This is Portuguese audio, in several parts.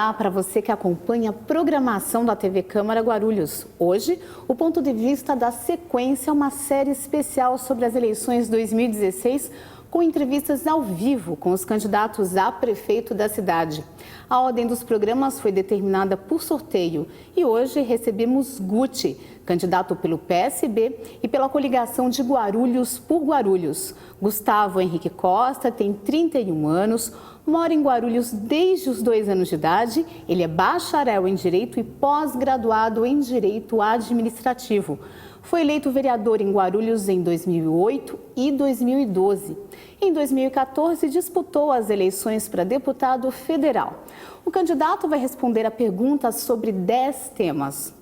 Olá para você que acompanha a programação da TV Câmara Guarulhos. Hoje, o ponto de vista da sequência é uma série especial sobre as eleições 2016, com entrevistas ao vivo com os candidatos a prefeito da cidade. A ordem dos programas foi determinada por sorteio e hoje recebemos Guti, candidato pelo PSB e pela coligação de Guarulhos por Guarulhos. Gustavo Henrique Costa tem 31 anos, mora em Guarulhos desde os 2 anos de idade. Ele é bacharel em Direito e pós-graduado em Direito Administrativo. Foi eleito vereador em Guarulhos em 2008 e 2012. Em 2014, disputou as eleições para deputado federal. O candidato vai responder a perguntas sobre 10 temas.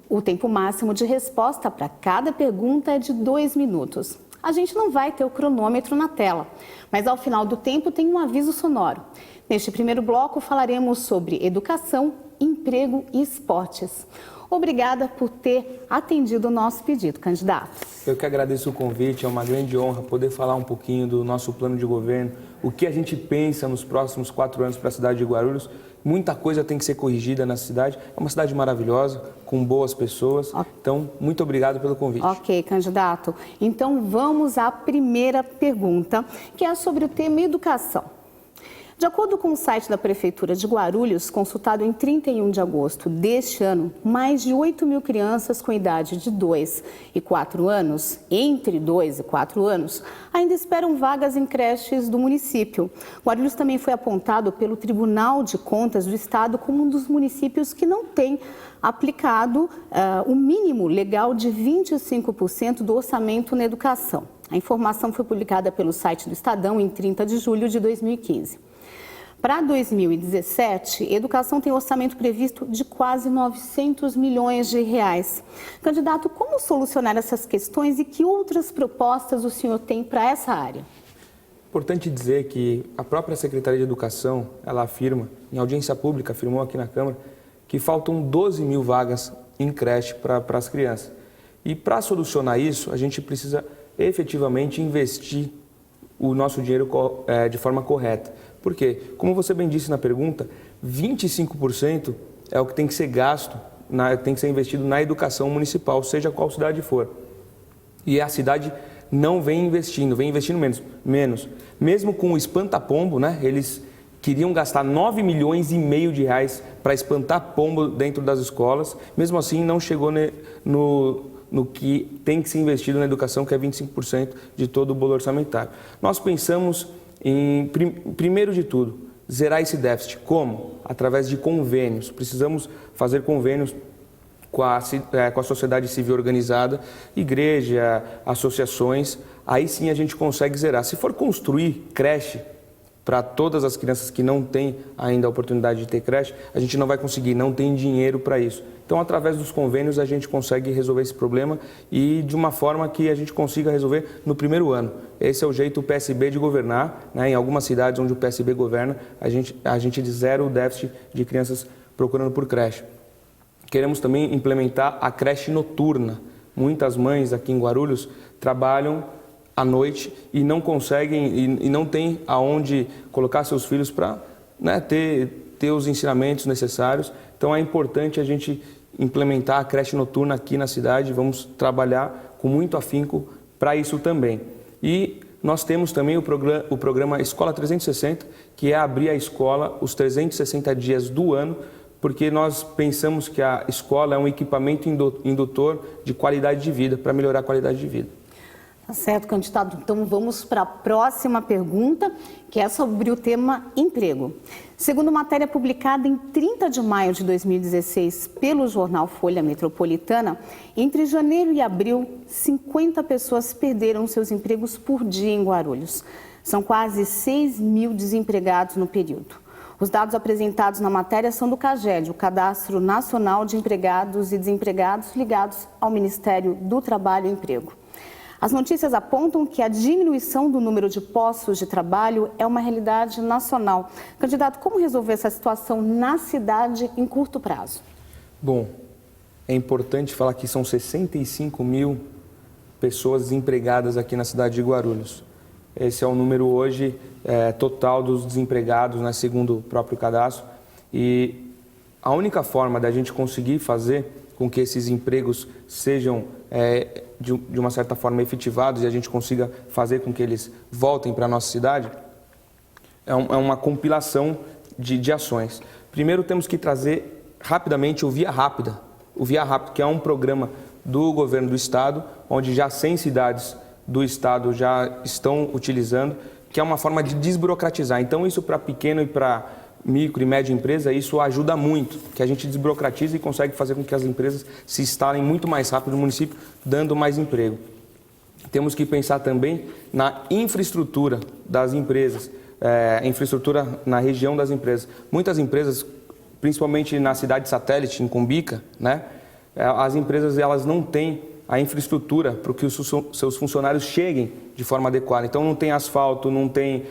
O tempo máximo de resposta para cada pergunta é de 2 minutos. A gente não vai ter o cronômetro na tela, mas ao final do tempo tem um aviso sonoro. Neste primeiro bloco falaremos sobre educação, emprego e esportes. Obrigada por ter atendido o nosso pedido, candidato. Eu que agradeço o convite, é uma grande honra poder falar um pouquinho do nosso plano de governo, o que a gente pensa nos próximos 4 anos para a cidade de Guarulhos. Muita coisa tem que ser corrigida na cidade, é uma cidade maravilhosa, com boas pessoas, então muito obrigado pelo convite. Ok, candidato. Então vamos à primeira pergunta, que é sobre o tema educação. De acordo com o site da Prefeitura de Guarulhos, consultado em 31 de agosto deste ano, mais de 8 mil crianças com idade de 2 e 4 anos, entre 2 e 4 anos, ainda esperam vagas em creches do município. Guarulhos também foi apontado pelo Tribunal de Contas do Estado como um dos municípios que não tem aplicado o mínimo legal de 25% do orçamento na educação. A informação foi publicada pelo site do Estadão em 30 de julho de 2015. Para 2017, a educação tem orçamento previsto de quase 900 milhões de reais. Candidato, como solucionar essas questões e que outras propostas o senhor tem para essa área? Importante dizer que a própria Secretaria de Educação, ela afirma, em audiência pública, afirmou aqui na Câmara, que faltam 12 mil vagas em creche para as crianças. E para solucionar isso, a gente precisa efetivamente investir o nosso dinheiro de forma correta. Por quê? Como você bem disse na pergunta, 25% é o que tem que ser gasto, tem que ser investido na educação municipal, seja qual cidade for. E a cidade não vem investindo menos. Mesmo com o espanta-pombo, né, eles queriam gastar 9 milhões e meio de reais para espantar pombo dentro das escolas, mesmo assim não chegou no que tem que ser investido na educação, que é 25% de todo o bolo orçamentário. Nós pensamos em, primeiro de tudo, zerar esse déficit. Como? Através de convênios. Precisamos fazer convênios com a sociedade civil organizada, igreja, associações, aí sim a gente consegue zerar. Se for construir creche para todas as crianças que não têm ainda a oportunidade de ter creche, a gente não vai conseguir, não tem dinheiro para isso. Então, através dos convênios, a gente consegue resolver esse problema e de uma forma que a gente consiga resolver no primeiro ano. Esse é o jeito do PSB de governar, né? Em algumas cidades onde o PSB governa, a gente zera o déficit de crianças procurando por creche. Queremos também implementar a creche noturna. Muitas mães aqui em Guarulhos trabalham à noite e não conseguem e não têm aonde colocar seus filhos para, né, ter os ensinamentos necessários. Então é importante a gente implementar a creche noturna aqui na cidade. Vamos trabalhar com muito afinco para isso também. E nós temos também o programa Escola 360, que é abrir a escola os 360 dias do ano, porque nós pensamos que a escola é um equipamento indutor de qualidade de vida, para melhorar a qualidade de vida. Tá certo, candidato. Então vamos para a próxima pergunta, que é sobre o tema emprego. Segundo matéria publicada em 30 de maio de 2016 pelo jornal Folha Metropolitana, entre janeiro e abril, 50 pessoas perderam seus empregos por dia em Guarulhos. São quase 6 mil desempregados no período. Os dados apresentados na matéria são do CAGED, o Cadastro Nacional de Empregados e Desempregados ligados ao Ministério do Trabalho e Emprego. As notícias apontam que a diminuição do número de postos de trabalho é uma realidade nacional. Candidato, como resolver essa situação na cidade em curto prazo? Bom, é importante falar que são 65 mil pessoas desempregadas aqui na cidade de Guarulhos. Esse é o número hoje total dos desempregados, né, segundo o próprio cadastro. E a única forma da gente conseguir fazer com que esses empregos sejam, de uma certa forma, efetivados e a gente consiga fazer com que eles voltem para a nossa cidade, é uma compilação de ações. Primeiro, temos que trazer rapidamente o Via Rápida. O Via Rápida, que é um programa do governo do estado, onde já 100 cidades do estado já estão utilizando, que é uma forma de desburocratizar. Então, isso para pequeno e para micro e média empresa, isso ajuda muito, que a gente desburocratiza e consegue fazer com que as empresas se instalem muito mais rápido no município, dando mais emprego. Temos que pensar também na infraestrutura das empresas, infraestrutura na região das empresas. Muitas empresas, principalmente na cidade satélite, em Cumbica, né, as empresas elas não têm a infraestrutura para que os seus funcionários cheguem de forma adequada. Então, não tem asfalto, não tem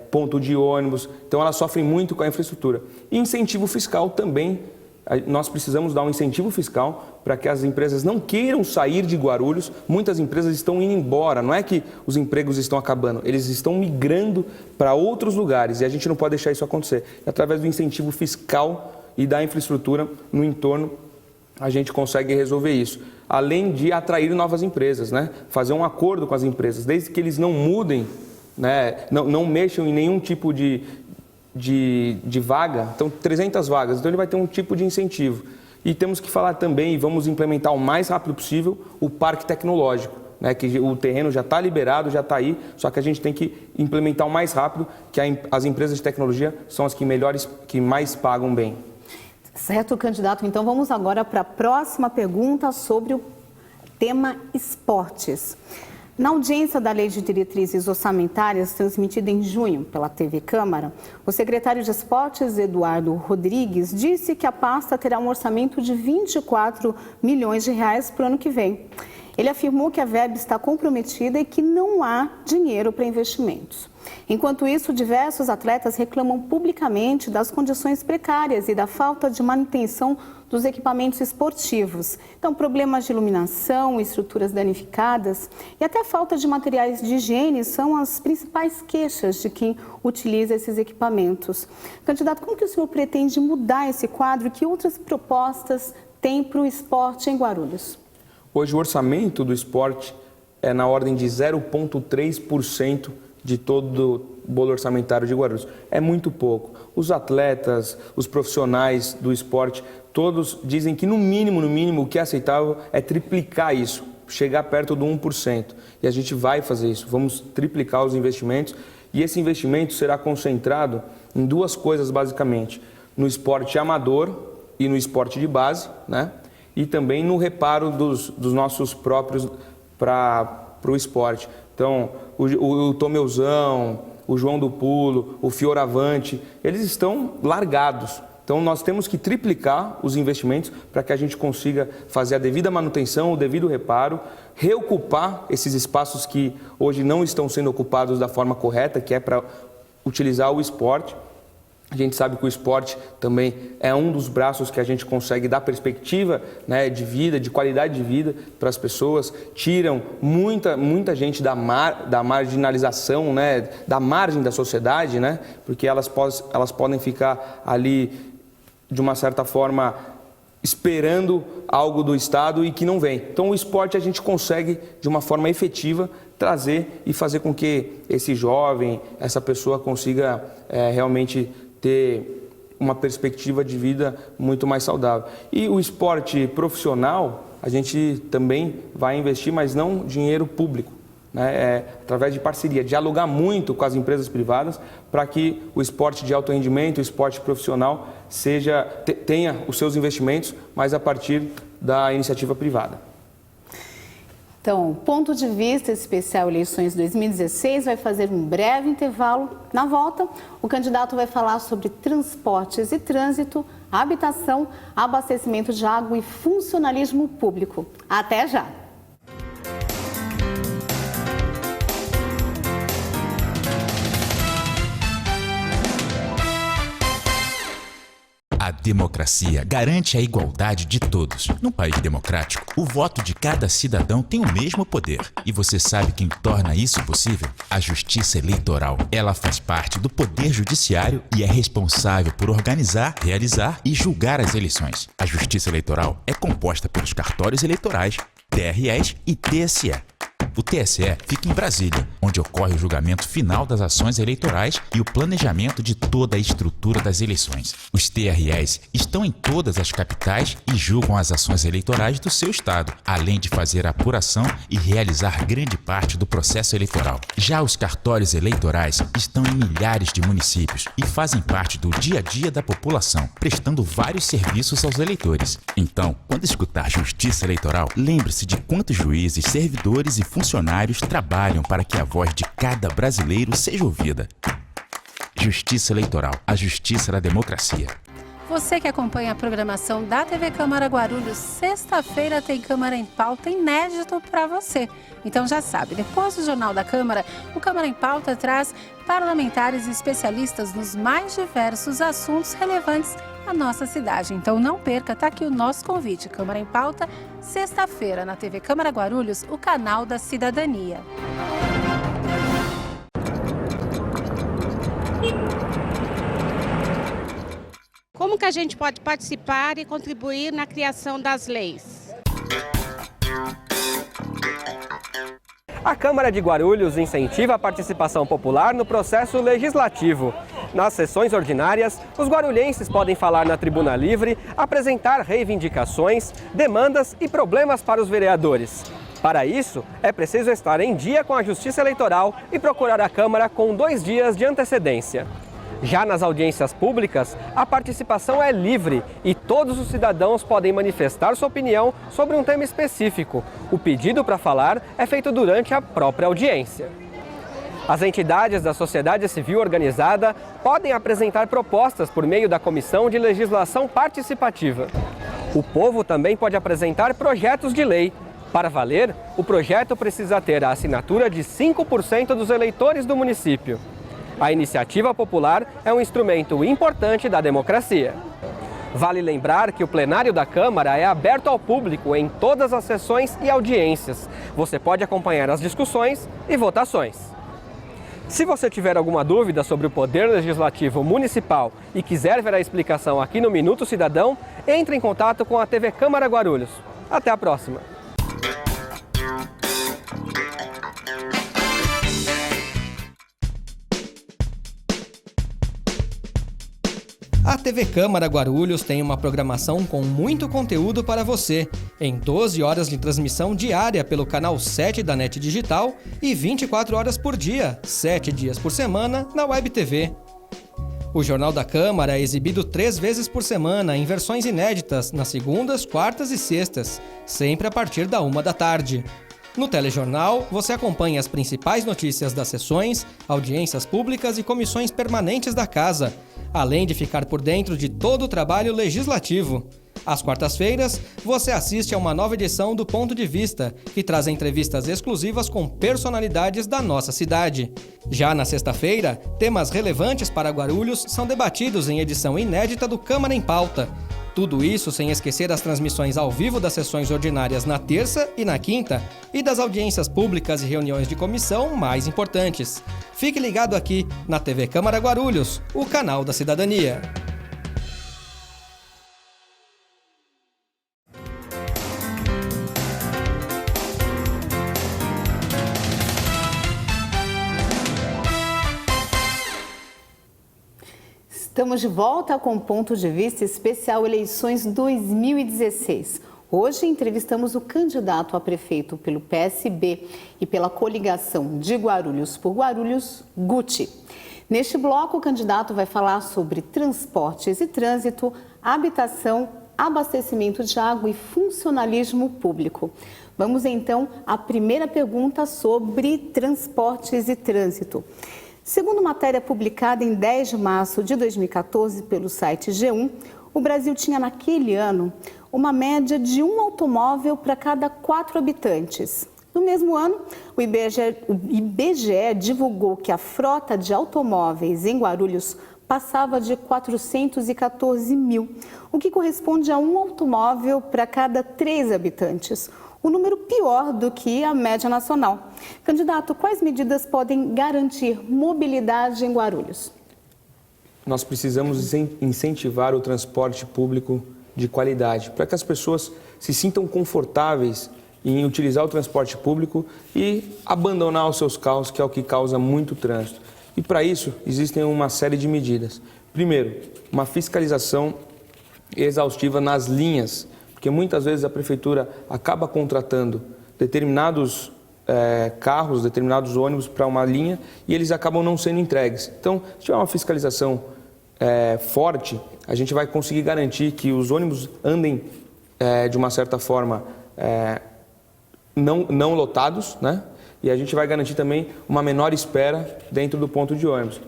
ponto de ônibus, então elas sofrem muito com a infraestrutura. E incentivo fiscal também, nós precisamos dar um incentivo fiscal para que as empresas não queiram sair de Guarulhos. Muitas empresas estão indo embora, não é que os empregos estão acabando, eles estão migrando para outros lugares e a gente não pode deixar isso acontecer. E através do incentivo fiscal e da infraestrutura no entorno, a gente consegue resolver isso. Além de atrair novas empresas, né? Fazer um acordo com as empresas, desde que eles não mudem, né? Não mexam em nenhum tipo de vaga, então 300 vagas, então ele vai ter um tipo de incentivo. E temos que falar também, e vamos implementar o mais rápido possível, o parque tecnológico, né? Que o terreno já está liberado, já está aí, só que a gente tem que implementar o mais rápido, que as empresas de tecnologia são as que mais pagam bem. Certo, candidato. Então vamos agora para a próxima pergunta sobre o tema esportes. Na audiência da Lei de Diretrizes Orçamentárias, transmitida em junho pela TV Câmara, o secretário de Esportes, Eduardo Rodrigues, disse que a pasta terá um orçamento de 24 milhões de reais para o ano que vem. Ele afirmou que a verba está comprometida e que não há dinheiro para investimentos. Enquanto isso, diversos atletas reclamam publicamente das condições precárias e da falta de manutenção dos equipamentos esportivos. Então, problemas de iluminação, estruturas danificadas e até falta de materiais de higiene são as principais queixas de quem utiliza esses equipamentos. Candidato, como que o senhor pretende mudar esse quadro e que outras propostas tem para o esporte em Guarulhos? Hoje o orçamento do esporte é na ordem de 0,3% de todo o bolo orçamentário de Guarulhos. É muito pouco. Os atletas, os profissionais do esporte, todos dizem que no mínimo, o que é aceitável é triplicar isso, chegar perto do 1%. E a gente vai fazer isso, vamos triplicar os investimentos e esse investimento será concentrado em duas coisas basicamente, no esporte amador e no esporte de base, né? E também no reparo dos nossos próprios para o esporte. Então, o Tomeuzão, o João do Pulo, o Fioravante, eles estão largados. Então, nós temos que triplicar os investimentos para que a gente consiga fazer a devida manutenção, o devido reparo, reocupar esses espaços que hoje não estão sendo ocupados da forma correta, que é para utilizar o esporte. A gente sabe que o esporte também é um dos braços que a gente consegue dar perspectiva, né, de vida, de qualidade de vida para as pessoas, tiram muita gente da marginalização, né, da margem da sociedade, né, porque elas podem ficar ali, de uma certa forma, esperando algo do Estado e que não vem. Então o esporte a gente consegue, de uma forma efetiva, trazer e fazer com que esse jovem, essa pessoa consiga realmente ter uma perspectiva de vida muito mais saudável. E o esporte profissional, a gente também vai investir, mas não dinheiro público, né? Através de parceria, dialogar muito com as empresas privadas para que o esporte de alto rendimento, o esporte profissional, tenha os seus investimentos, mas a partir da iniciativa privada. Então, Ponto de Vista Especial Eleições 2016 vai fazer um breve intervalo. Na volta, o candidato vai falar sobre transportes e trânsito, habitação, abastecimento de água e funcionalismo público. Até já! A democracia garante a igualdade de todos. Num país democrático, o voto de cada cidadão tem o mesmo poder. E você sabe quem torna isso possível? A Justiça Eleitoral. Ela faz parte do Poder Judiciário e é responsável por organizar, realizar e julgar as eleições. A Justiça Eleitoral é composta pelos cartórios eleitorais, TREs e TSE. O TSE fica em Brasília, onde ocorre o julgamento final das ações eleitorais e o planejamento de toda a estrutura das eleições. Os TREs estão em todas as capitais e julgam as ações eleitorais do seu estado, além de fazer a apuração e realizar grande parte do processo eleitoral. Já os cartórios eleitorais estão em milhares de municípios e fazem parte do dia a dia da população, prestando vários serviços aos eleitores. Então, quando escutar Justiça Eleitoral, lembre-se de quantos juízes, servidores e funcionários trabalham para que a voz de cada brasileiro seja ouvida. Justiça Eleitoral, a justiça da democracia. Você que acompanha a programação da TV Câmara Guarulhos, sexta-feira tem Câmara em Pauta inédito para você. Então já sabe, depois do Jornal da Câmara, o Câmara em Pauta traz parlamentares e especialistas nos mais diversos assuntos relevantes à nossa cidade. Então não perca, tá aqui o nosso convite. Câmara em Pauta, sexta-feira na TV Câmara Guarulhos, o canal da cidadania. Como que a gente pode participar e contribuir na criação das leis? A Câmara de Guarulhos incentiva a participação popular no processo legislativo. Nas sessões ordinárias, os guarulhenses podem falar na tribuna livre, apresentar reivindicações, demandas e problemas para os vereadores. Para isso, é preciso estar em dia com a Justiça Eleitoral e procurar a Câmara com 2 dias de antecedência. Já nas audiências públicas, a participação é livre e todos os cidadãos podem manifestar sua opinião sobre um tema específico. O pedido para falar é feito durante a própria audiência. As entidades da sociedade civil organizada podem apresentar propostas por meio da Comissão de Legislação Participativa. O povo também pode apresentar projetos de lei. Para valer, o projeto precisa ter a assinatura de 5% dos eleitores do município. A iniciativa popular é um instrumento importante da democracia. Vale lembrar que o plenário da Câmara é aberto ao público em todas as sessões e audiências. Você pode acompanhar as discussões e votações. Se você tiver alguma dúvida sobre o Poder Legislativo Municipal e quiser ver a explicação aqui no Minuto Cidadão, entre em contato com a TV Câmara Guarulhos. Até a próxima! A TV Câmara Guarulhos tem uma programação com muito conteúdo para você, em 12 horas de transmissão diária pelo canal 7 da NET Digital e 24 horas por dia, 7 dias por semana, na Web TV. O Jornal da Câmara é exibido 3 vezes por semana em versões inéditas, nas segundas, quartas e sextas, sempre a partir da 1 da tarde. No telejornal, você acompanha as principais notícias das sessões, audiências públicas e comissões permanentes da Casa, além de ficar por dentro de todo o trabalho legislativo. Às quartas-feiras, você assiste a uma nova edição do Ponto de Vista, que traz entrevistas exclusivas com personalidades da nossa cidade. Já na sexta-feira, temas relevantes para Guarulhos são debatidos em edição inédita do Câmara em Pauta. Tudo isso sem esquecer as transmissões ao vivo das sessões ordinárias na terça e na quinta e das audiências públicas e reuniões de comissão mais importantes. Fique ligado aqui na TV Câmara Guarulhos, o canal da cidadania. Estamos de volta com o Ponto de Vista especial Eleições 2016. Hoje entrevistamos o candidato a prefeito pelo PSB e pela coligação de Guarulhos por Guarulhos, Guti. Neste bloco, o candidato vai falar sobre transportes e trânsito, habitação, abastecimento de água e funcionalismo público. Vamos então à primeira pergunta sobre transportes e trânsito. Segundo matéria publicada em 10 de março de 2014 pelo site G1, o Brasil tinha naquele ano uma média de 1 automóvel para cada 4 habitantes. No mesmo ano, o IBGE divulgou que a frota de automóveis em Guarulhos passava de 414 mil, o que corresponde a um automóvel para cada 3 habitantes. Um número pior do que a média nacional. Candidato, quais medidas podem garantir mobilidade em Guarulhos? Nós precisamos incentivar o transporte público de qualidade, para que as pessoas se sintam confortáveis em utilizar o transporte público e abandonar os seus carros, que é o que causa muito trânsito. E para isso, existem uma série de medidas. Primeiro, uma fiscalização exaustiva nas linhas, porque muitas vezes a prefeitura acaba contratando determinados carros, determinados ônibus para uma linha e eles acabam não sendo entregues. Então, se tiver uma fiscalização forte, a gente vai conseguir garantir que os ônibus andem de uma certa forma não lotados, né? E a gente vai garantir também uma menor espera dentro do ponto de ônibus.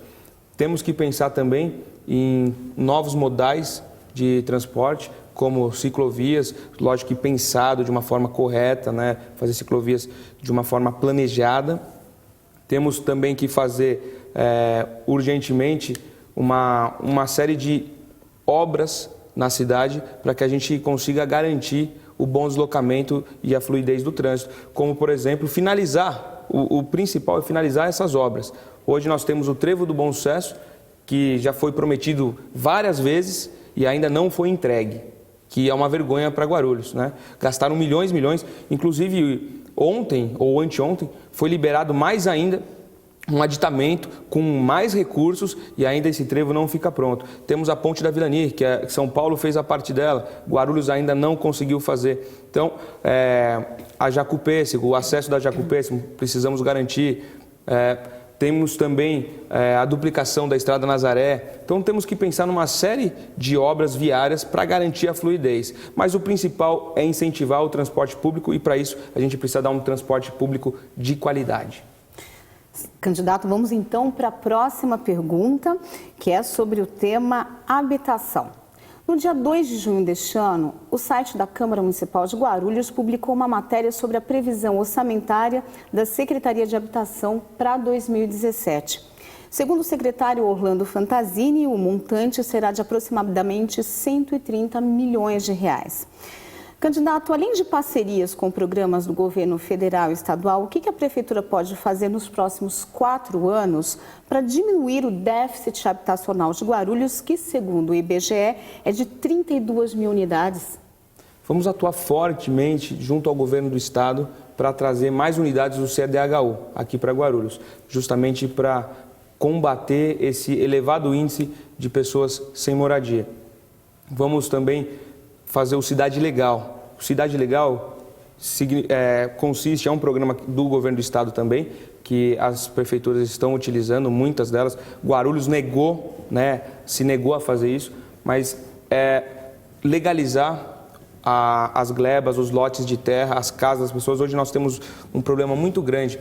Temos que pensar também em novos modais de transporte, como ciclovias, lógico que pensado de uma forma correta, né? Fazer ciclovias de uma forma planejada. Temos também que fazer urgentemente uma série de obras na cidade para que a gente consiga garantir o bom deslocamento e a fluidez do trânsito, como, por exemplo, finalizar, o principal é finalizar essas obras. Hoje nós temos o Trevo do Bom Sucesso, que já foi prometido várias vezes e ainda não foi entregue, que é uma vergonha para Guarulhos, né? Gastaram milhões, inclusive ontem ou anteontem foi liberado mais ainda um aditamento com mais recursos e ainda esse trevo não fica pronto. Temos a Ponte da Vila-Nir, que São Paulo fez a parte dela, Guarulhos ainda não conseguiu fazer. Então, a Jacupêssego, o acesso da Jacupêssego, precisamos garantir. Temos também a duplicação da Estrada Nazaré. Então, temos que pensar numa série de obras viárias para garantir a fluidez. Mas o principal é incentivar o transporte público e, para isso, a gente precisa dar um transporte público de qualidade. Candidato, vamos então para a próxima pergunta, que é sobre o tema habitação. No dia 2 de junho deste ano, o site da Câmara Municipal de Guarulhos publicou uma matéria sobre a previsão orçamentária da Secretaria de Habitação para 2017. Segundo o secretário Orlando Fantasini, o montante será de aproximadamente 130 milhões de reais. Candidato, além de parcerias com programas do governo federal e estadual, o que a Prefeitura pode fazer nos próximos 4 anos para diminuir o déficit habitacional de Guarulhos, que, segundo o IBGE, é de 32 mil unidades? Vamos atuar fortemente junto ao governo do estado para trazer mais unidades do CDHU aqui para Guarulhos, justamente para combater esse elevado índice de pessoas sem moradia. Vamos também fazer o Cidade Legal. O Cidade Legal é um programa do governo do estado também, que as prefeituras estão utilizando, muitas delas. Guarulhos se negou a fazer isso, mas legalizar as glebas, os lotes de terra, as casas das pessoas. Hoje nós temos um problema muito grande.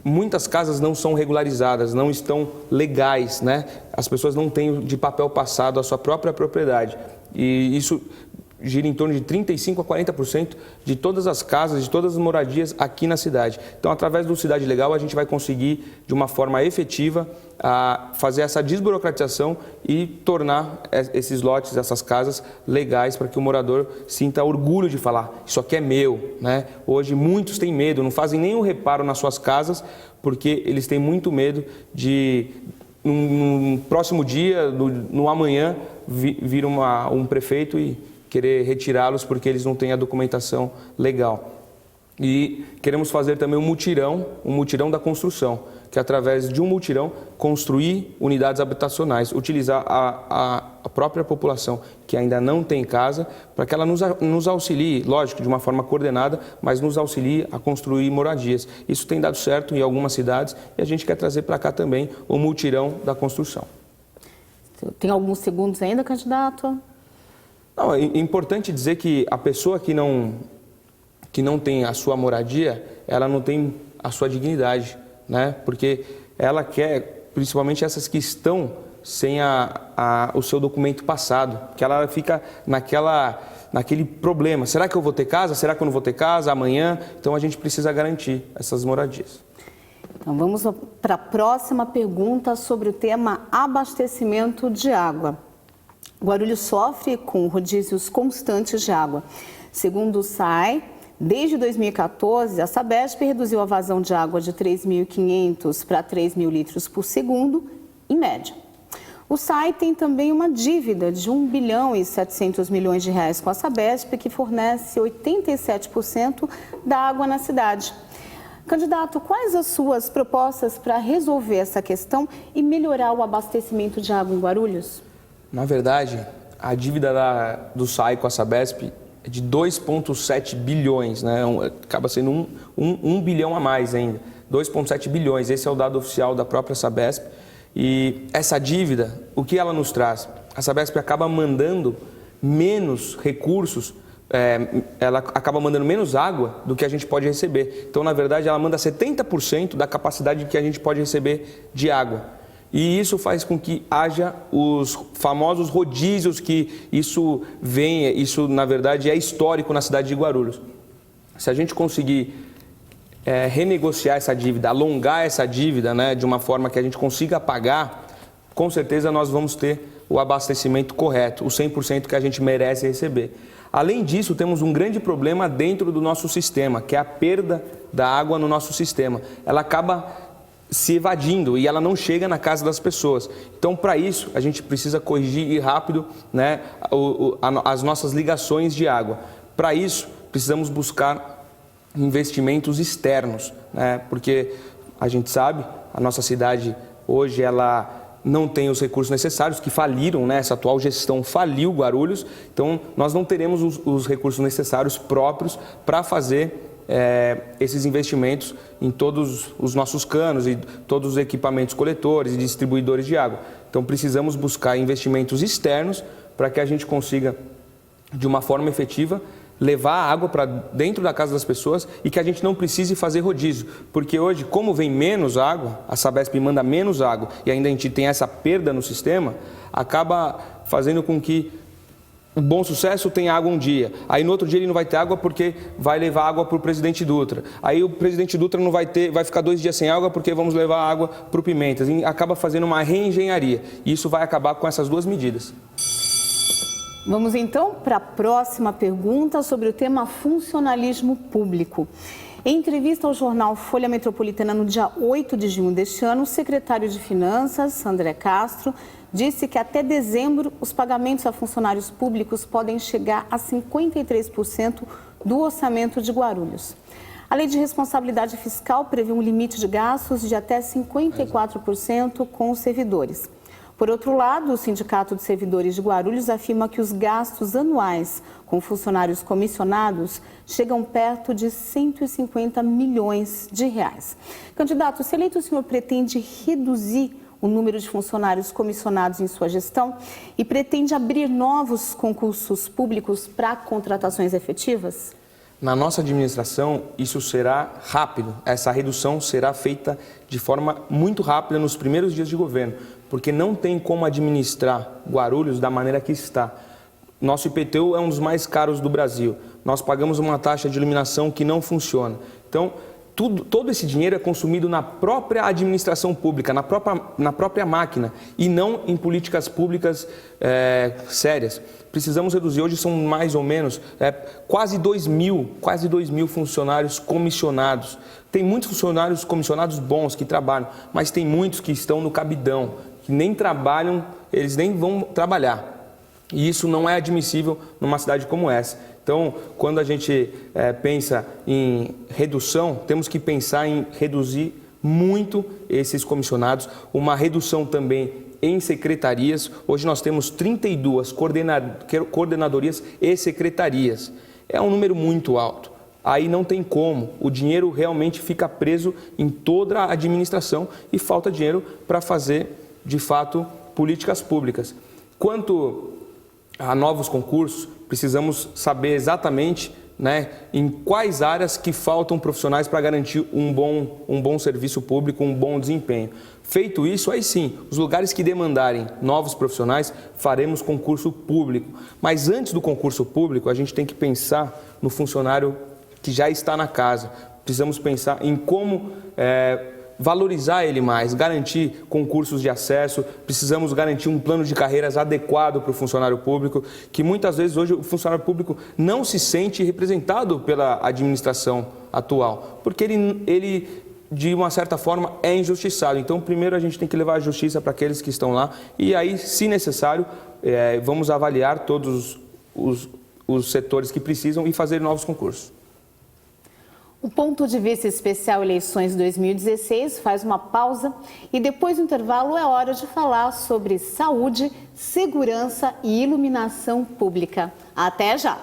Muitas casas não são regularizadas, não estão legais, né? As pessoas não têm de papel passado a sua própria propriedade. E isso gira em torno de 35% a 40% de todas as casas, de todas as moradias aqui na cidade. Então, através do Cidade Legal, a gente vai conseguir, de uma forma efetiva, fazer essa desburocratização e tornar esses lotes, essas casas, legais para que o morador sinta orgulho de falar, isso aqui é meu, né? Hoje, muitos têm medo, não fazem nenhum reparo nas suas casas, porque eles têm muito medo de, no próximo dia, no amanhã, vir um prefeito e querer retirá-los porque eles não têm a documentação legal. E queremos fazer também um mutirão da construção, que através de um mutirão construir unidades habitacionais, utilizar a própria população que ainda não tem casa, para que ela nos auxilie, lógico, de uma forma coordenada, mas nos auxilie a construir moradias. Isso tem dado certo em algumas cidades e a gente quer trazer para cá também o mutirão da construção. Tem alguns segundos ainda, candidato? Não, é importante dizer que a pessoa que não tem a sua moradia, ela não tem a sua dignidade, né? Porque ela quer, principalmente essas que estão sem o seu documento passado, que ela fica naquele problema. Será que eu vou ter casa? Será que eu não vou ter casa amanhã? Então a gente precisa garantir essas moradias. Então vamos para a próxima pergunta sobre o tema abastecimento de água. Guarulhos sofre com rodízios constantes de água. Segundo o SAI, desde 2014, a Sabesp reduziu a vazão de água de 3.500 para 3.000 litros por segundo, em média. O SAI tem também uma dívida de 1 bilhão e 700 milhões de reais com a Sabesp, que fornece 87% da água na cidade. Candidato, quais as suas propostas para resolver essa questão e melhorar o abastecimento de água em Guarulhos? Na verdade, a dívida do SAI com a Sabesp é de 2,7 bilhões, né? Acaba sendo um bilhão a mais ainda, 2,7 bilhões, esse é o dado oficial da própria Sabesp. E essa dívida, o que ela nos traz? A Sabesp acaba mandando menos recursos, ela acaba mandando menos água do que a gente pode receber. Então, na verdade, ela manda 70% da capacidade que a gente pode receber de água. E isso faz com que haja os famosos rodízios, que isso venha, isso, na verdade, é histórico na cidade de Guarulhos. Se a gente conseguir renegociar essa dívida, alongar essa dívida, né, de uma forma que a gente consiga pagar, com certeza nós vamos ter o abastecimento correto, o 100% que a gente merece receber. Além disso, temos um grande problema dentro do nosso sistema, que é a perda da água no nosso sistema. Ela acaba se evadindo e ela não chega na casa das pessoas. Então, para isso, a gente precisa corrigir rápido, né, as nossas ligações de água. Para isso, precisamos buscar investimentos externos, né? Porque a gente sabe, a nossa cidade hoje ela não tem os recursos necessários, que faliram, né? Essa atual gestão faliu Guarulhos, então nós não teremos os recursos necessários próprios para fazer esses investimentos em todos os nossos canos e todos os equipamentos coletores e distribuidores de água. Então precisamos buscar investimentos externos para que a gente consiga, de uma forma efetiva, levar a água para dentro da casa das pessoas e que a gente não precise fazer rodízio. Porque hoje, como vem menos água, a Sabesp manda menos água e ainda a gente tem essa perda no sistema, acaba fazendo com que o Bom Sucesso tenha água um dia. Aí no outro dia ele não vai ter água porque vai levar água para o Presidente Dutra. Aí o Presidente Dutra não vai ter, vai ficar 2 dias sem água porque vamos levar água para o Pimentas. E acaba fazendo uma reengenharia. E isso vai acabar com essas 2 medidas. Vamos então para a próxima pergunta sobre o tema funcionalismo público. Em entrevista ao jornal Folha Metropolitana no dia 8 de junho deste ano, o secretário de Finanças, André Castro, disse que até dezembro os pagamentos a funcionários públicos podem chegar a 53% do orçamento de Guarulhos. A Lei de Responsabilidade Fiscal prevê um limite de gastos de até 54% com os servidores. Por outro lado, o Sindicato de Servidores de Guarulhos afirma que os gastos anuais com funcionários comissionados chegam perto de 150 milhões de reais. Candidato, se eleito, o senhor pretende reduzir o número de funcionários comissionados em sua gestão e pretende abrir novos concursos públicos para contratações efetivas? Na nossa administração, isso será rápido. Essa redução será feita de forma muito rápida nos primeiros dias de governo, porque não tem como administrar Guarulhos da maneira que está. Nosso IPTU é um dos mais caros do Brasil. Nós pagamos uma taxa de iluminação que não funciona. Então, todo esse dinheiro é consumido na própria administração pública, na própria máquina, e não em políticas públicas sérias. Precisamos reduzir, hoje são mais ou menos quase 2 mil funcionários comissionados. Tem muitos funcionários comissionados bons que trabalham, mas tem muitos que estão no cabidão, que nem trabalham, eles nem vão trabalhar. E isso não é admissível numa cidade como essa. Então, quando a gente pensa em redução, temos que pensar em reduzir muito esses comissionados, uma redução também em secretarias. Hoje nós temos 32 coordenadorias e secretarias. É um número muito alto. Aí não tem como, o dinheiro realmente fica preso em toda a administração e falta dinheiro para fazer, de fato, políticas públicas. Quanto a novos concursos, precisamos saber exatamente, né, em quais áreas que faltam profissionais para garantir um bom serviço público, um bom desempenho. Feito isso, aí sim, os lugares que demandarem novos profissionais, faremos concurso público. Mas antes do concurso público, a gente tem que pensar no funcionário que já está na casa. Precisamos pensar em como valorizar ele mais, garantir concursos de acesso, precisamos garantir um plano de carreiras adequado para o funcionário público, que muitas vezes hoje o funcionário público não se sente representado pela administração atual, porque ele de uma certa forma é injustiçado. Então, primeiro a gente tem que levar a justiça para aqueles que estão lá e aí, se necessário, vamos avaliar todos os setores que precisam e fazer novos concursos. O Ponto de Vista Especial Eleições 2016 faz uma pausa e depois do intervalo é hora de falar sobre saúde, segurança e iluminação pública. Até já!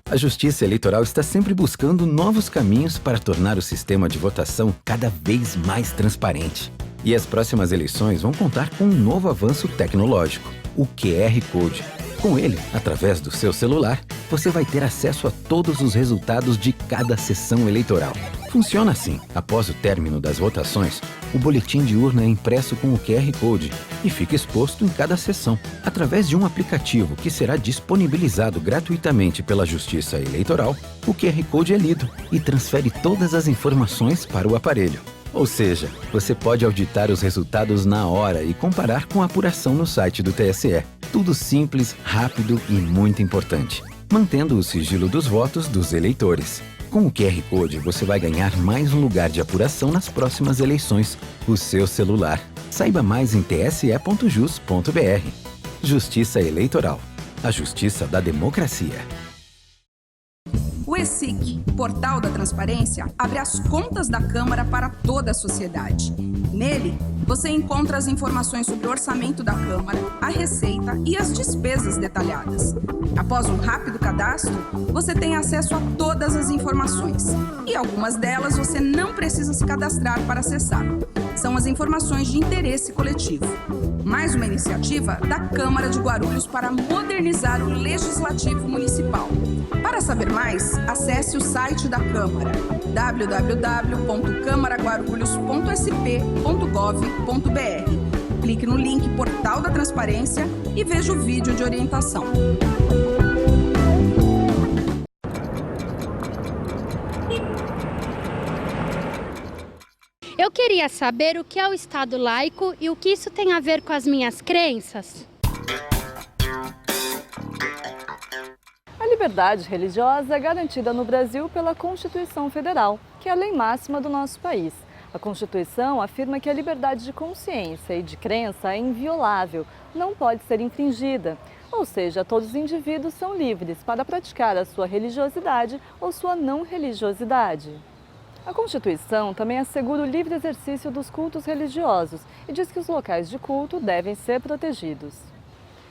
A Justiça Eleitoral está sempre buscando novos caminhos para tornar o sistema de votação cada vez mais transparente. E as próximas eleições vão contar com um novo avanço tecnológico, o QR Code. Com ele, através do seu celular, você vai ter acesso a todos os resultados de cada sessão eleitoral. Funciona assim: após o término das votações, o boletim de urna é impresso com o QR Code e fica exposto em cada sessão, através de um aplicativo que será disponibilizado gratuitamente pela Justiça Eleitoral. O QR Code é lido e transfere todas as informações para o aparelho. Ou seja, você pode auditar os resultados na hora e comparar com a apuração no site do TSE. Tudo simples, rápido e muito importante, mantendo o sigilo dos votos dos eleitores. Com o QR Code, você vai ganhar mais um lugar de apuração nas próximas eleições, o seu celular. Saiba mais em tse.jus.br. Justiça Eleitoral. A justiça da democracia. O ESIC, Portal da Transparência, abre as contas da Câmara para toda a sociedade. Nele, você encontra as informações sobre o orçamento da Câmara, a receita e as despesas detalhadas. Após um rápido cadastro, você tem acesso a todas as informações. E algumas delas você não precisa se cadastrar para acessar. São as informações de interesse coletivo. Mais uma iniciativa da Câmara de Guarulhos para modernizar o Legislativo Municipal. Para saber mais, acesse o site da Câmara, www.câmaraguarulhos.sp.gov.br. Clique no link Portal da Transparência e veja o vídeo de orientação. Eu queria saber o que é o Estado laico e o que isso tem a ver com as minhas crenças. A liberdade religiosa é garantida no Brasil pela Constituição Federal, que é a lei máxima do nosso país. A Constituição afirma que a liberdade de consciência e de crença é inviolável, não pode ser infringida. Ou seja, todos os indivíduos são livres para praticar a sua religiosidade ou sua não religiosidade. A Constituição também assegura o livre exercício dos cultos religiosos e diz que os locais de culto devem ser protegidos.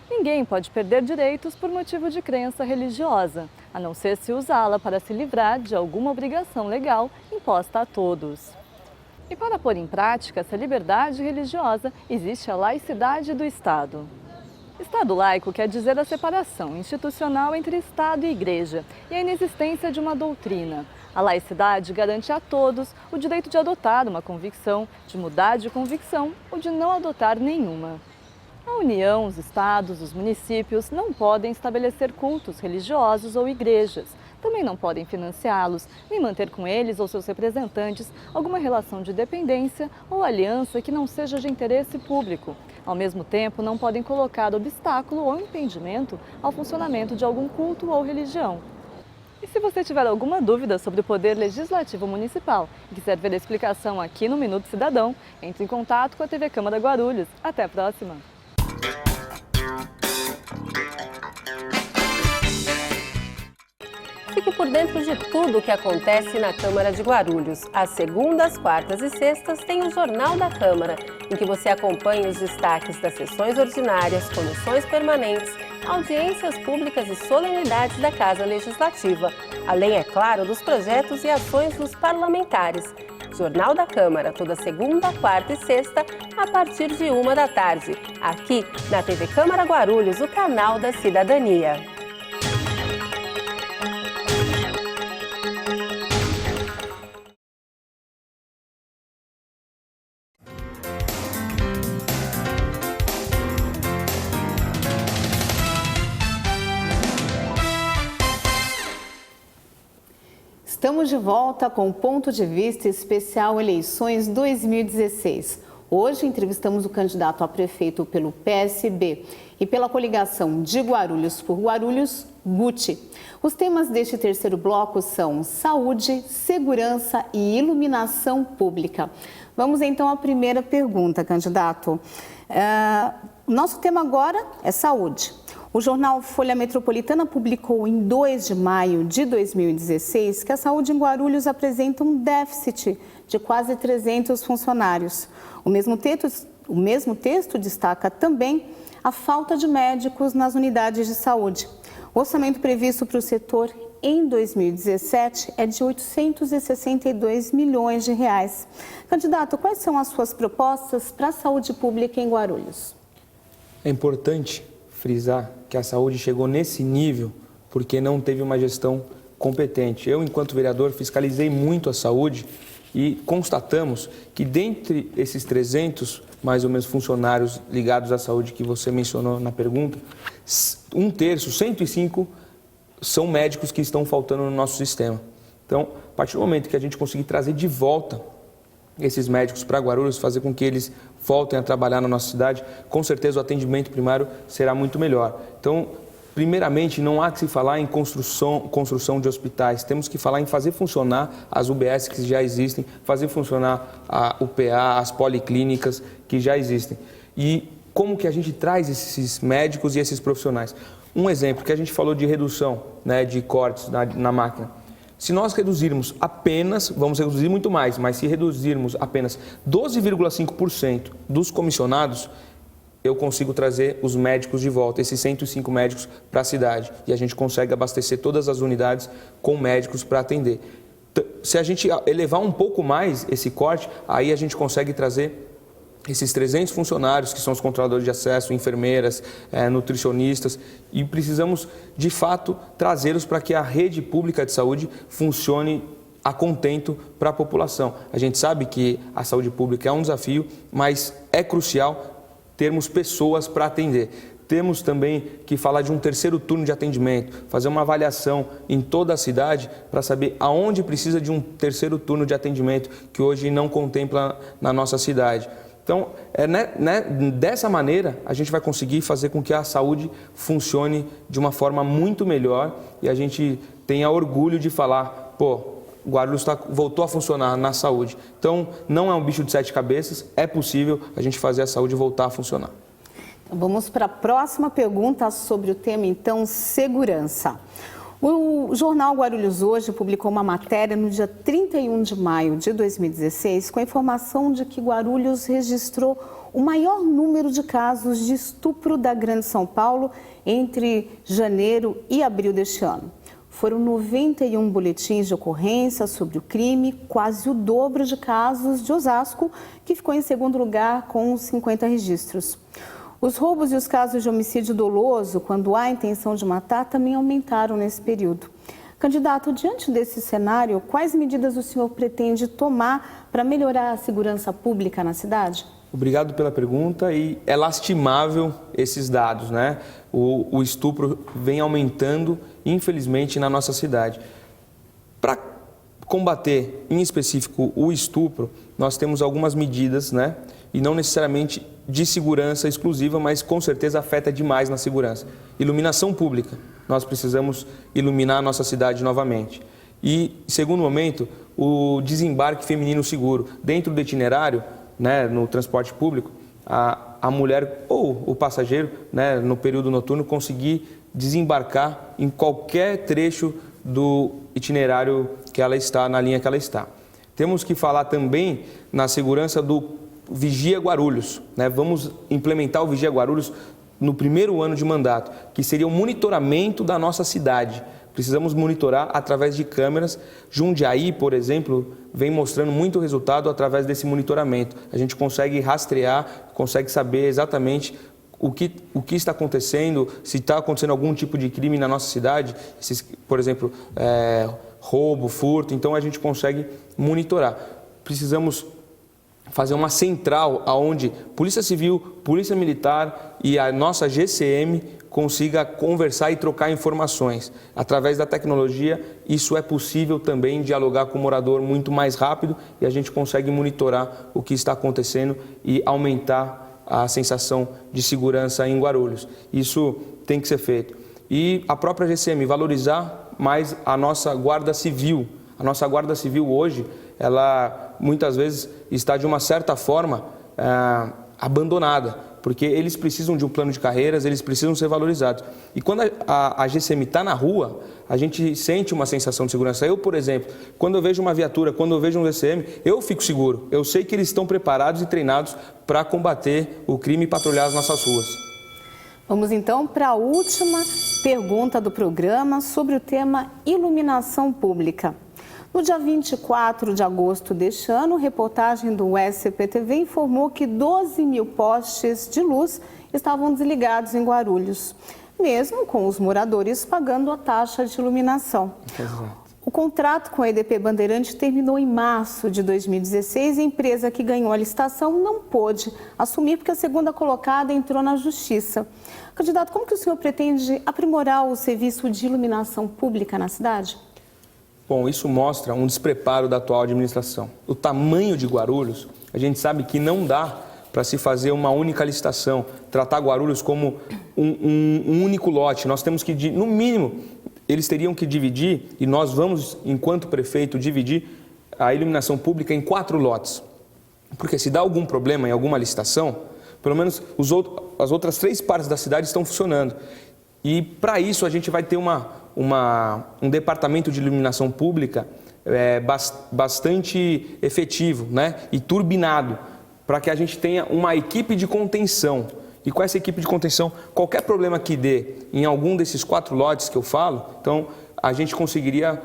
Ninguém pode perder direitos por motivo de crença religiosa, a não ser se usá-la para se livrar de alguma obrigação legal imposta a todos. E para pôr em prática essa liberdade religiosa, existe a laicidade do Estado. Estado laico quer dizer a separação institucional entre Estado e Igreja e a inexistência de uma doutrina. A laicidade garante a todos o direito de adotar uma convicção, de mudar de convicção ou de não adotar nenhuma. A União, os estados, os municípios não podem estabelecer cultos religiosos ou igrejas. Também não podem financiá-los, nem manter com eles ou seus representantes alguma relação de dependência ou aliança que não seja de interesse público. Ao mesmo tempo, não podem colocar obstáculo ou impedimento ao funcionamento de algum culto ou religião. E se você tiver alguma dúvida sobre o Poder Legislativo Municipal e quiser ver a explicação aqui no Minuto Cidadão, entre em contato com a TV Câmara Guarulhos. Até a próxima! Fique por dentro de tudo o que acontece na Câmara de Guarulhos. Às segundas, quartas e sextas tem o Jornal da Câmara, em que você acompanha os destaques das sessões ordinárias, comissões permanentes, audiências públicas e solenidades da Casa Legislativa, além, é claro, dos projetos e ações dos parlamentares. Jornal da Câmara, toda segunda, quarta e sexta, a partir de 13h, aqui na TV Câmara Guarulhos, o canal da cidadania. Estamos de volta com o Ponto de Vista Especial Eleições 2016. Hoje entrevistamos o candidato a prefeito pelo PSB e pela coligação de Guarulhos por Guarulhos, Guti. Os temas deste terceiro bloco são saúde, segurança e iluminação pública. Vamos então à primeira pergunta, candidato. Nosso tema agora é saúde. O jornal Folha Metropolitana publicou em 2 de maio de 2016 que a saúde em Guarulhos apresenta um déficit de quase 300 funcionários. O mesmo texto destaca também a falta de médicos nas unidades de saúde. O orçamento previsto para o setor em 2017 é de 862 milhões de reais. Candidato, quais são as suas propostas para a saúde pública em Guarulhos? É importante frisar que a saúde chegou nesse nível porque não teve uma gestão competente. Eu, enquanto vereador, fiscalizei muito a saúde e constatamos que dentre esses 300, mais ou menos, funcionários ligados à saúde que você mencionou na pergunta, 1/3, 105, são médicos que estão faltando no nosso sistema. Então, a partir do momento que a gente conseguir trazer de volta esses médicos para Guarulhos, fazer com que eles voltem a trabalhar na nossa cidade, com certeza o atendimento primário será muito melhor. Então, primeiramente, não há que se falar em construção de hospitais, temos que falar em fazer funcionar as UBS que já existem, fazer funcionar a UPA, as policlínicas que já existem. E como que a gente traz esses médicos e esses profissionais? Um exemplo, que a gente falou de redução, né, de cortes na máquina. Se nós reduzirmos apenas, vamos reduzir muito mais, mas se reduzirmos apenas 12,5% dos comissionados, eu consigo trazer os médicos de volta, esses 105 médicos para a cidade. E a gente consegue abastecer todas as unidades com médicos para atender. Se a gente elevar um pouco mais esse corte, aí a gente consegue trazer esses 300 funcionários, que são os controladores de acesso, enfermeiras, nutricionistas, e precisamos, de fato, trazê-los para que a rede pública de saúde funcione a contento para a população. A gente sabe que a saúde pública é um desafio, mas é crucial termos pessoas para atender. Temos também que falar de um terceiro turno de atendimento, fazer uma avaliação em toda a cidade para saber aonde precisa de um terceiro turno de atendimento, que hoje não contempla na nossa cidade. Então, dessa maneira, a gente vai conseguir fazer com que a saúde funcione de uma forma muito melhor e a gente tenha orgulho de falar, Guarulhos voltou a funcionar na saúde. Então, não é um bicho de 7 cabeças, é possível a gente fazer a saúde voltar a funcionar. Vamos para a próxima pergunta sobre o tema, então, segurança. O jornal Guarulhos Hoje publicou uma matéria no dia 31 de maio de 2016 com a informação de que Guarulhos registrou o maior número de casos de estupro da Grande São Paulo entre janeiro e abril deste ano. Foram 91 boletins de ocorrência sobre o crime, quase o dobro de casos de Osasco, que ficou em segundo lugar com 50 registros. Os roubos e os casos de homicídio doloso, quando há intenção de matar, também aumentaram nesse período. Candidato, diante desse cenário, quais medidas o senhor pretende tomar para melhorar a segurança pública na cidade? Obrigado pela pergunta e é lastimável esses dados, né? O estupro vem aumentando, infelizmente, na nossa cidade. Para combater, em específico, o estupro, nós temos algumas medidas, né? E não necessariamente de segurança exclusiva, mas com certeza afeta demais na segurança. Iluminação pública. Nós precisamos iluminar a nossa cidade novamente. E, segundo momento, o desembarque feminino seguro. Dentro do itinerário, né, no transporte público, a mulher ou o passageiro, né, no período noturno, conseguir desembarcar em qualquer trecho do itinerário que ela está, na linha que ela está. Temos que falar também na segurança do Vigia Guarulhos, né? Vamos implementar o Vigia Guarulhos no primeiro ano de mandato, que seria o monitoramento da nossa cidade. Precisamos monitorar através de câmeras. Jundiaí, por exemplo, vem mostrando muito resultado através desse monitoramento. A gente consegue rastrear, consegue saber exatamente o que está acontecendo, se está acontecendo algum tipo de crime na nossa cidade, por exemplo, roubo, furto, então a gente consegue monitorar. Precisamos fazer uma central onde Polícia Civil, Polícia Militar e a nossa GCM consiga conversar e trocar informações. Através da tecnologia, isso é possível também dialogar com o morador muito mais rápido e a gente consegue monitorar o que está acontecendo e aumentar a sensação de segurança em Guarulhos. Isso tem que ser feito. E a própria GCM valorizar mais a nossa Guarda Civil. A nossa Guarda Civil hoje, ela muitas vezes está de uma certa forma abandonada, porque eles precisam de um plano de carreiras, eles precisam ser valorizados. E quando a GCM está na rua, a gente sente uma sensação de segurança. Eu, por exemplo, quando eu vejo uma viatura, quando eu vejo um GCM, eu fico seguro. Eu sei que eles estão preparados e treinados para combater o crime e patrulhar as nossas ruas. Vamos então para a última pergunta do programa sobre o tema iluminação pública. No dia 24 de agosto deste ano, reportagem do SPTV informou que 12 mil postes de luz estavam desligados em Guarulhos, mesmo com os moradores pagando a taxa de iluminação. O contrato com a EDP Bandeirante terminou em março de 2016 e a empresa que ganhou a licitação não pôde assumir porque a segunda colocada entrou na justiça. Candidato, como que o senhor pretende aprimorar o serviço de iluminação pública na cidade? Bom, isso mostra um despreparo da atual administração. O tamanho de Guarulhos, a gente sabe que não dá para se fazer uma única licitação, tratar Guarulhos como um único lote. Nós temos que, no mínimo, eles teriam que dividir, e nós vamos, enquanto prefeito, dividir a iluminação pública em 4 lotes. Porque se dá algum problema em alguma licitação, pelo menos as outras 3 partes da cidade estão funcionando. E para isso a gente vai ter um departamento de iluminação pública bastante efetivo, né? E turbinado, para que a gente tenha uma equipe de contenção. E com essa equipe de contenção, qualquer problema que dê em algum desses 4 lotes que eu falo, então a gente conseguiria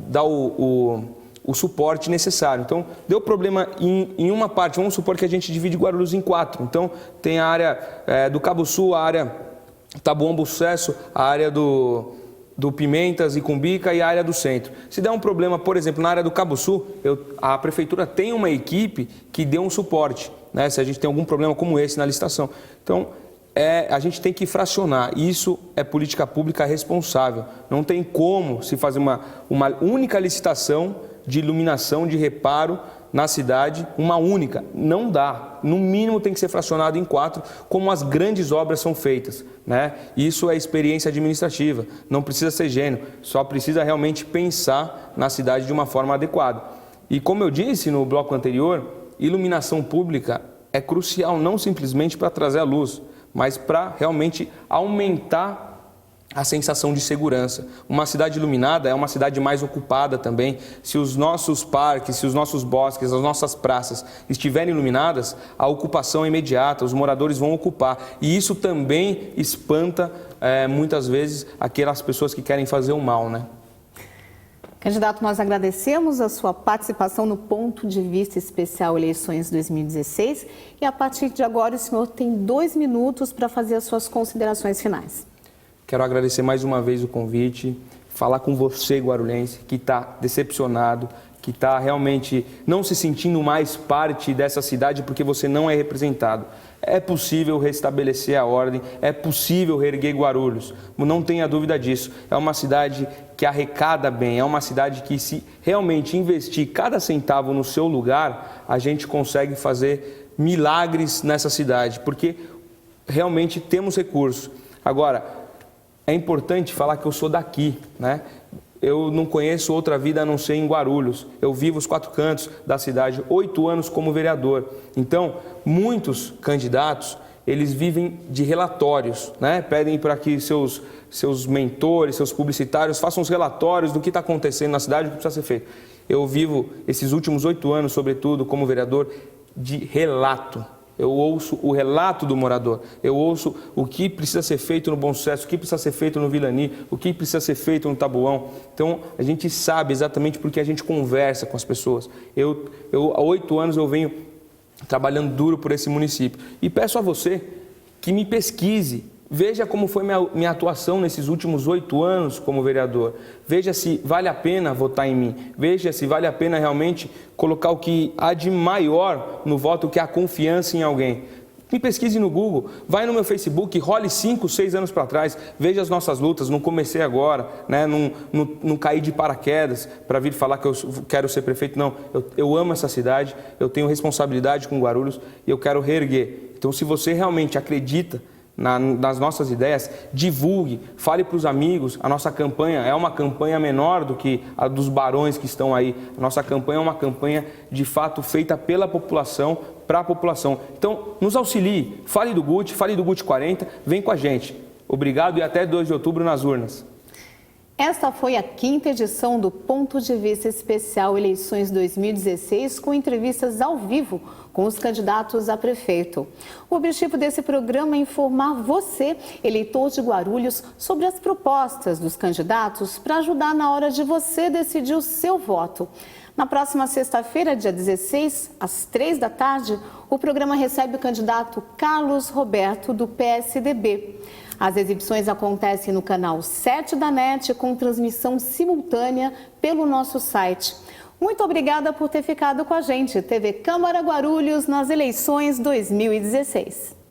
dar o suporte necessário. Então, deu problema em uma parte, vamos supor que a gente divide Guarulhos em 4. Então, tem a área do Cabo Sul, a área Taboão Sucesso, a área do Pimentas e Cumbica e a área do centro. Se der um problema, por exemplo, na área do Cabo Sul, a prefeitura tem uma equipe que dê um suporte, né, se a gente tem algum problema como esse na licitação. Então, a gente tem que fracionar. Isso é política pública responsável. Não tem como se fazer uma única licitação de iluminação, de reparo na cidade, uma única. Não dá. No mínimo tem que ser fracionado em 4, como as grandes obras são feitas, né? Isso é experiência administrativa. Não precisa ser gênio, só precisa realmente pensar na cidade de uma forma adequada. E como eu disse no bloco anterior, iluminação pública é crucial não simplesmente para trazer a luz, mas para realmente aumentar a sensação de segurança. Uma cidade iluminada é uma cidade mais ocupada também. Se os nossos parques, se os nossos bosques, as nossas praças estiverem iluminadas, a ocupação é imediata, os moradores vão ocupar. E isso também espanta, muitas vezes, aquelas pessoas que querem fazer o mal, né? Candidato, nós agradecemos a sua participação no Ponto de Vista Especial Eleições 2016 e a partir de agora o senhor tem 2 minutos para fazer as suas considerações finais. Quero agradecer mais uma vez o convite, falar com você, guarulhense, que está decepcionado, que está realmente não se sentindo mais parte dessa cidade porque você não é representado. É possível restabelecer a ordem, é possível reerguer Guarulhos, não tenha dúvida disso. É uma cidade que arrecada bem, é uma cidade que, se realmente investir cada centavo no seu lugar, a gente consegue fazer milagres nessa cidade, porque realmente temos recursos. Agora, é importante falar que eu sou daqui, né? Eu não conheço outra vida a não ser em Guarulhos. Eu vivo os 4 cantos da cidade, 8 anos como vereador. Então, muitos candidatos, eles vivem de relatórios, né? Pedem para que seus mentores, seus publicitários façam os relatórios do que está acontecendo na cidade, o que precisa ser feito. Eu vivo esses últimos 8 anos, sobretudo, como vereador, de relato. Eu ouço o relato do morador, eu ouço o que precisa ser feito no Bom Sucesso, o que precisa ser feito no Vilani, o que precisa ser feito no Taboão. Então, a gente sabe exatamente porque a gente conversa com as pessoas. Há 8 anos eu venho trabalhando duro por esse município. E peço a você que me pesquise, Veja como foi minha atuação nesses últimos 8 anos como vereador. Veja se vale a pena votar em mim. Veja se vale a pena realmente colocar o que há de maior no voto, que é a confiança em alguém. Me pesquise no Google, vai no meu Facebook, role 5, 6 anos para trás, veja as nossas lutas, não comecei agora, né? Não caí de paraquedas para vir falar que eu quero ser prefeito, não. Eu amo essa cidade, eu tenho responsabilidade com Guarulhos e eu quero reerguer. Então, se você realmente acredita nas nossas ideias, divulgue, fale para os amigos. A nossa campanha é uma campanha menor do que a dos barões que estão aí. A nossa campanha é uma campanha de fato feita pela população, para a população. Então, nos auxilie, fale do GUT 40, vem com a gente. Obrigado e até 2 de outubro nas urnas. Esta foi a 5ª edição do Ponto de Vista Especial Eleições 2016, com entrevistas ao vivo com os candidatos a prefeito. O objetivo desse programa é informar você, eleitor de Guarulhos, sobre as propostas dos candidatos para ajudar na hora de você decidir o seu voto. Na próxima sexta-feira, dia 16, às 3 da tarde, o programa recebe o candidato Carlos Roberto, do PSDB. As exibições acontecem no canal 7 da NET, com transmissão simultânea pelo nosso site. Muito obrigada por ter ficado com a gente. TV Câmara Guarulhos nas eleições 2016.